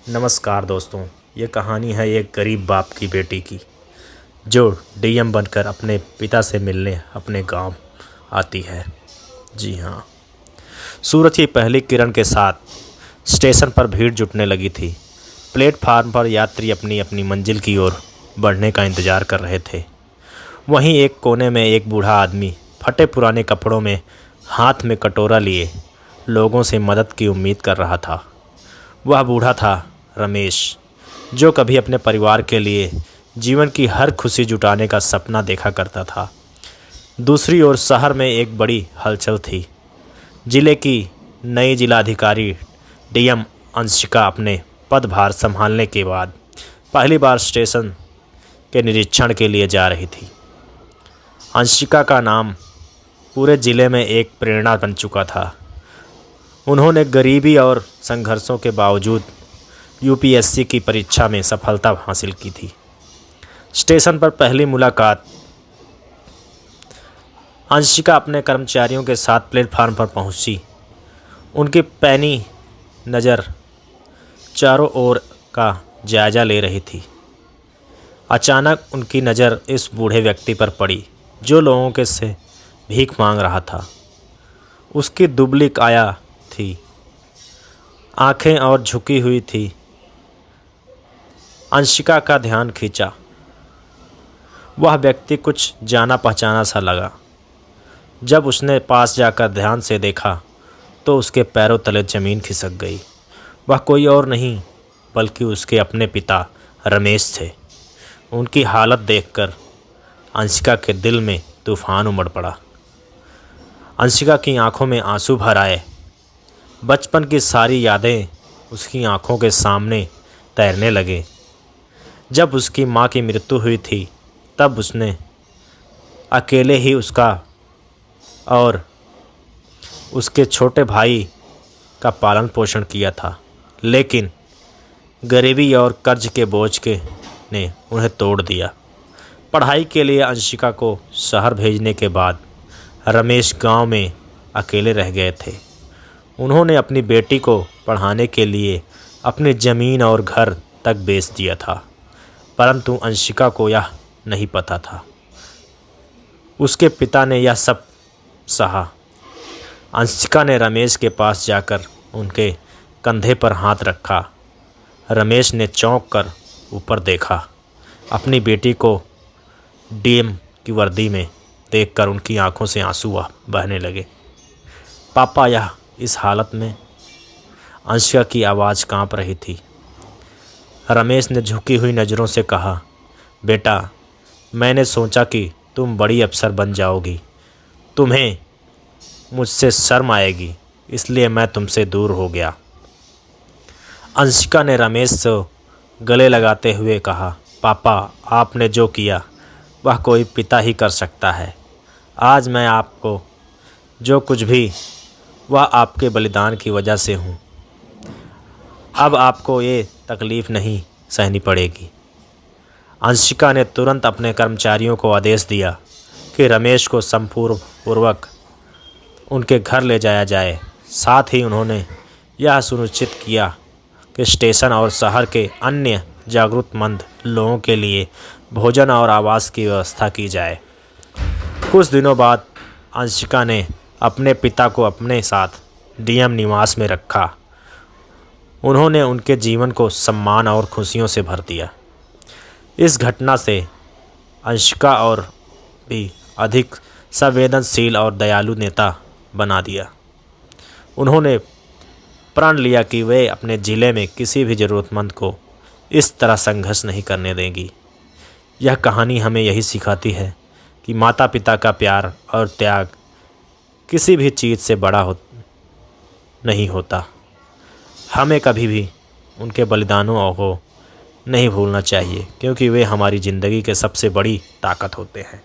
नमस्कार दोस्तों, ये कहानी है एक गरीब बाप की बेटी की जो डीएम बनकर अपने पिता से मिलने अपने गांव आती है। जी हाँ, सूरज की पहली किरण के साथ स्टेशन पर भीड़ जुटने लगी थी। प्लेटफार्म पर यात्री अपनी अपनी मंजिल की ओर बढ़ने का इंतज़ार कर रहे थे। वहीं एक कोने में एक बूढ़ा आदमी फटे पुराने कपड़ों में हाथ में कटोरा लिए लोगों से मदद की उम्मीद कर रहा था। वह बूढ़ा था रमेश, जो कभी अपने परिवार के लिए जीवन की हर खुशी जुटाने का सपना देखा करता था। दूसरी ओर शहर में एक बड़ी हलचल थी। जिले की नई जिलाधिकारी डीएम अंशिका अपने पदभार संभालने के बाद पहली बार स्टेशन के निरीक्षण के लिए जा रही थी। अंशिका का नाम पूरे ज़िले में एक प्रेरणा बन चुका था। उन्होंने गरीबी और संघर्षों के बावजूद यूपीएससी की परीक्षा में सफलता हासिल की थी। स्टेशन पर पहली मुलाकात। अंशिका अपने कर्मचारियों के साथ प्लेटफार्म पर पहुंची। उनकी पैनी नज़र चारों ओर का जायज़ा ले रही थी। अचानक उनकी नज़र इस बूढ़े व्यक्ति पर पड़ी जो लोगों के से भीख मांग रहा था। उसकी दुबली काया थी, आंखें और झुकी हुई थी। अंशिका का ध्यान खींचा। वह व्यक्ति कुछ जाना पहचाना सा लगा। जब उसने पास जाकर ध्यान से देखा तो उसके पैरों तले ज़मीन खिसक गई। वह कोई और नहीं बल्कि उसके अपने पिता रमेश थे। उनकी हालत देखकर अंशिका के दिल में तूफान उमड़ पड़ा। अंशिका की आंखों में आंसू भर आए। बचपन की सारी यादें उसकी आंखों के सामने तैरने लगे। जब उसकी माँ की मृत्यु हुई थी तब उसने अकेले ही उसका और उसके छोटे भाई का पालन पोषण किया था, लेकिन गरीबी और कर्ज के बोझ के ने उन्हें तोड़ दिया। पढ़ाई के लिए अंशिका को शहर भेजने के बाद रमेश गांव में अकेले रह गए थे। उन्होंने अपनी बेटी को पढ़ाने के लिए अपनी ज़मीन और घर तक बेच दिया था, परंतु अंशिका को यह नहीं पता था। उसके पिता ने यह सब सहा। अंशिका ने रमेश के पास जाकर उनके कंधे पर हाथ रखा। रमेश ने चौंक कर ऊपर देखा। अपनी बेटी को डीएम की वर्दी में देखकर उनकी आंखों से आंसू बहने लगे। पापा, यह इस हालत में? अंशिका की आवाज़ कांप रही थी। रमेश ने झुकी हुई नज़रों से कहा, बेटा, मैंने सोचा कि तुम बड़ी अफसर बन जाओगी, तुम्हें मुझसे शर्म आएगी, इसलिए मैं तुमसे दूर हो गया। अंशिका ने रमेश से गले लगाते हुए कहा, पापा, आपने जो किया वह कोई पिता ही कर सकता है। आज मैं आपको जो कुछ भी वह आपके बलिदान की वजह से हूँ। अब आपको ये तकलीफ़ नहीं सहनी पड़ेगी। अंशिका ने तुरंत अपने कर्मचारियों को आदेश दिया कि रमेश को सम्पूर्णपूर्वक उनके घर ले जाया जाए। साथ ही उन्होंने यह सुनिश्चित किया कि स्टेशन और शहर के अन्य ज़रूरतमंद लोगों के लिए भोजन और आवास की व्यवस्था की जाए। कुछ दिनों बाद अंशिका ने अपने पिता को अपने साथ डीएम निवास में रखा। उन्होंने उनके जीवन को सम्मान और खुशियों से भर दिया। इस घटना से अंशिका और भी अधिक संवेदनशील और दयालु नेता बना दिया। उन्होंने प्रण लिया कि वे अपने ज़िले में किसी भी ज़रूरतमंद को इस तरह संघर्ष नहीं करने देंगी। यह कहानी हमें यही सिखाती है कि माता पिता का प्यार और त्याग किसी भी चीज़ से बड़ा नहीं होता। हमें कभी भी उनके बलिदानों को नहीं भूलना चाहिए, क्योंकि वे हमारी ज़िंदगी के सबसे बड़ी ताकत होते हैं।